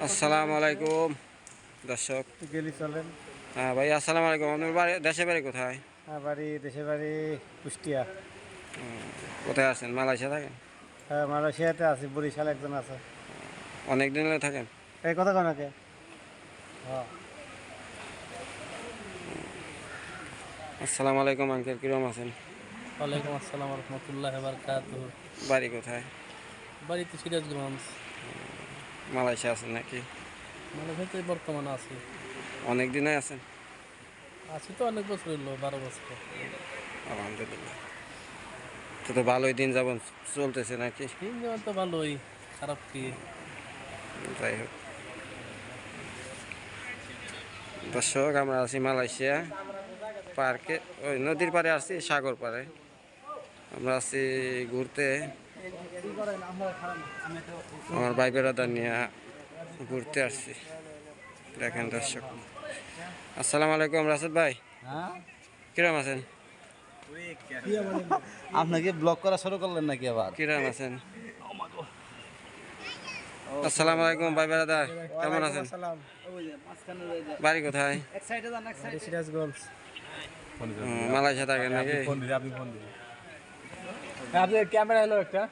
আসসালামু আলাইকুম দর্শক। হ্যাঁ ভাই, আসসালামু আলাইকুম। আপনার বাড়ি, দেশের বাড়ি কোথায়? দেশের বাড়ি কুষ্টিয়া। কোথায় আছেন? মালয়েশিয়া থাকেন? হ্যাঁ, মালয়েশিয়াতে আছি, বরিশাল একজন আছে। অনেক দিন হলে থাকেন? এই কথা কনাকে। হ্যাঁ, আসসালামু আলাইকুম আঙ্কেল, কিরকম আছেন? ওয়ালাইকুম আসসালাম রহমতুল্লাহ বারকাতুহ। বাড়ি কোথায়? বাড়িতে সিরাজগঞ্জ। মালয়েশিয়া আছেন নাকি? মালয়েশিয়াতে বর্তমানে আছি। অনেক দিনে আছেন? আছি তো অনেক বছর হলো, 12 বছর। আলহামদুলিল্লাহ। তো ভালোই দিন যাপন চলতেছে নাকি? দিন যেমন তো ভালোই, খারাপ কি। যাই হোক দর্শক, আমরা আছি মালয়েশিয়া পার্কে, ওই নদীর পাড়ে আসছি, সাগর পাড়ে আমরা আছি ঘুরতে। আমার ভাই বেড়াদার নিয়ে ঘুরতে আসছি। দেখেন দর্শক। আসসালামু আলাইকুম রাশেদ ভাই, কিরম আছেন? আপনাকে ব্লক করা শুরু করলেন নাকি আবার? কিরম আছেন? আসসালামু আলাইকুম ভাই বেড়াদার, কেমন আছেন? বাড়ি কোথায়? সিরাজগঞ্জ। মালয়েশিয়া থাকেন নাকি? ক্যামেরা এলো একটা।